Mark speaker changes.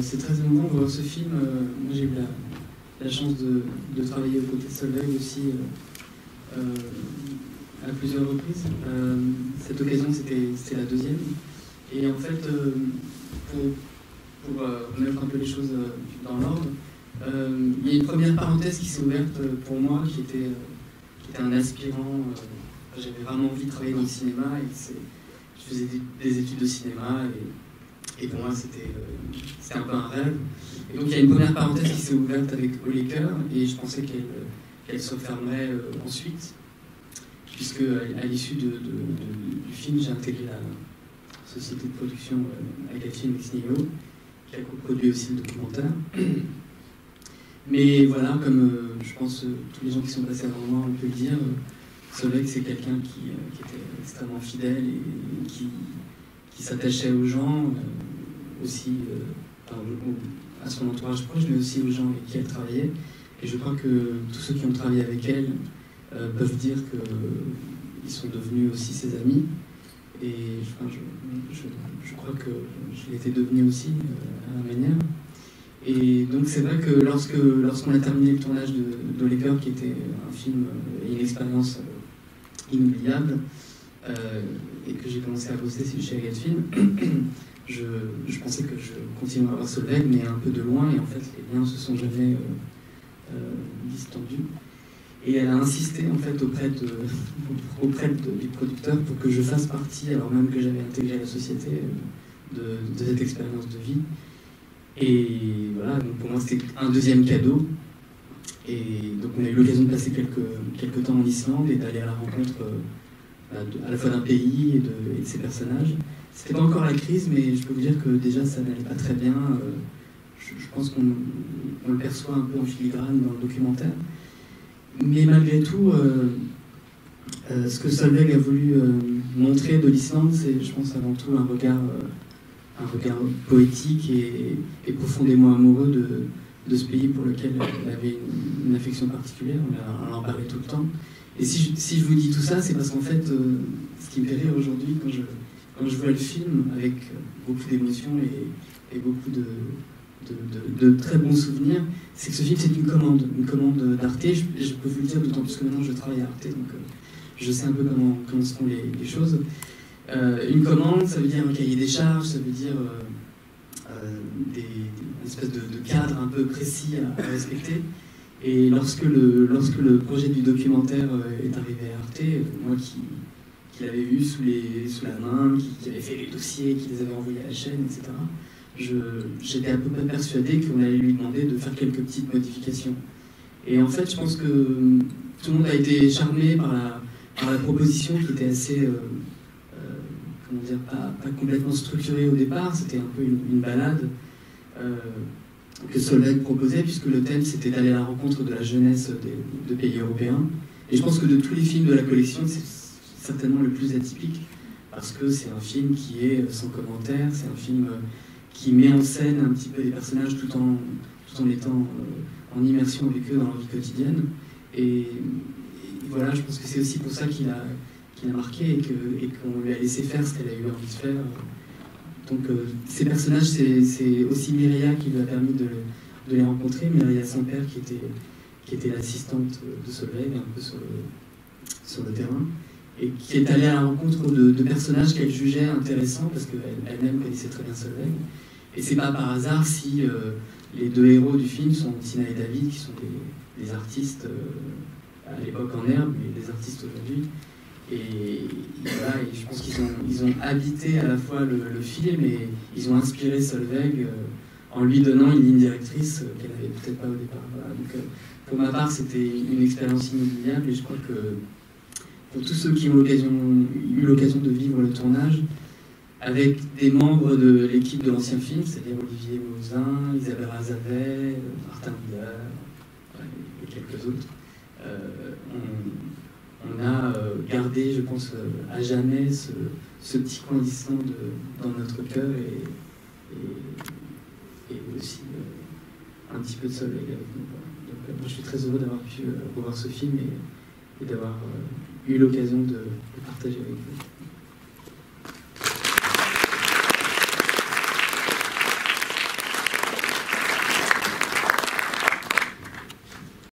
Speaker 1: c'est très émouvant de voir ce film. Moi, j'ai eu la chance de travailler aux côtés de Solveig aussi à plusieurs reprises. Cette occasion, c'était la deuxième. Et en fait, pour remettre un peu les choses dans l'ordre, il y a une première parenthèse qui s'est ouverte pour moi, qui était un aspirant. J'avais vraiment envie de travailler dans le cinéma, et je faisais des études de cinéma, et pour moi c'était un peu un rêve. Et donc il y a une première parenthèse qui s'est ouverte avec Au Laker, et je pensais qu'elle se refermerait ensuite, puisque à l'issue du film, j'ai intégré la société de production Agatine Ex Nihilo, qui a coproduit aussi le documentaire. Mais voilà, comme je pense tous les gens qui sont passés avant moi, on peut le dire, Solveig, c'est quelqu'un qui était extrêmement fidèle et qui s'attachait aux gens, aussi à son entourage proche, mais aussi aux gens avec qui elle travaillait. Et je crois que tous ceux qui ont travaillé avec elle peuvent dire qu'ils sont devenus aussi ses amis. Et je crois que je l'étais devenu aussi à ma manière. Et donc c'est vrai que lorsqu'on a terminé le tournage de Laker, qui était un film et une expérience inoubliable, et que j'ai commencé à bosser chez Agatine, je pensais que je continuerais à voir Solveig, mais un peu de loin, et en fait les liens se sont jamais distendus. Et elle a insisté en fait auprès du producteur pour que je fasse partie, alors même que j'avais intégré la société, de cette expérience de vie. Et voilà, donc pour moi c'était un deuxième cadeau. Et donc on a eu l'occasion de passer quelques temps en Islande et d'aller à la rencontre à la fois d'un pays et de ses personnages. C'était pas encore la crise, mais je peux vous dire que déjà ça n'allait pas très bien. Je pense qu'on le perçoit un peu en filigrane dans le documentaire. Mais malgré tout, ce que Solveig a voulu montrer de l'Islande, c'est, je pense, avant tout un regard poétique et profondément amoureux de ce pays pour lequel elle avait une affection particulière. On en parlait tout le temps. Et si je vous dis tout ça, c'est parce qu'en fait, ce qui me fait rire aujourd'hui, quand je vois le film avec beaucoup d'émotions et beaucoup de très bons souvenirs, c'est que ce film, c'est une commande d'Arte. Je peux vous le dire, d'autant plus que maintenant je travaille à Arte, donc je sais un peu comment se font les choses. Une commande, ça veut dire un cahier des charges, ça veut dire une espèce de cadre un peu précis à respecter. Et lorsque le projet du documentaire est arrivé à Arte, moi qui l'avais vu sous la main, qui avait fait les dossiers, qui les avait envoyés à la chaîne, etc., j'étais à peu près persuadé qu'on allait lui demander de faire quelques petites modifications. Et en fait, je pense que tout le monde a été charmé par la proposition qui était assez... comment dire, pas complètement structurée au départ, c'était un peu une balade que Solveig proposait, puisque le thème c'était d'aller à la rencontre de la jeunesse de pays européens. Et je pense que de tous les films de la collection, c'est certainement le plus atypique, parce que c'est un film qui est sans commentaire, c'est un film qui met en scène un petit peu les personnages tout en étant en immersion avec eux dans leur vie quotidienne. Et voilà, je pense que c'est aussi pour ça qu'il a marqué et qu'on lui a laissé faire ce qu'elle a eu envie de faire. Donc ces personnages, c'est aussi Myria qui lui a permis de les rencontrer. Myria Samper qui était l'assistante de Solveig un peu sur le terrain, et qui est allée à la rencontre de personnages qu'elle jugeait intéressants parce qu'elle-même connaissait très bien Solveig. Et c'est pas par hasard si les deux héros du film sont Tina et David, qui sont des artistes à l'époque en herbe, mais des artistes aujourd'hui. Et voilà, et je pense qu'ils ont habité à la fois le film, et ils ont inspiré Solveig en lui donnant une ligne directrice qu'elle n'avait peut-être pas au départ. Voilà. Donc pour ma part, c'était une expérience inoubliable, et je crois que pour tous ceux qui ont eu l'occasion de vivre le tournage, avec des membres de l'équipe de l'ancien film, c'est-à-dire Olivier Mouzin, Isabelle Azavet, Martin Miller et quelques autres, on a gardé, je pense, à jamais ce petit coin d'Islande dans notre cœur, et aussi un petit peu de Solveig avec nous. Donc moi, je suis très heureux d'avoir pu revoir ce film et d'avoir eu l'occasion de partager avec vous.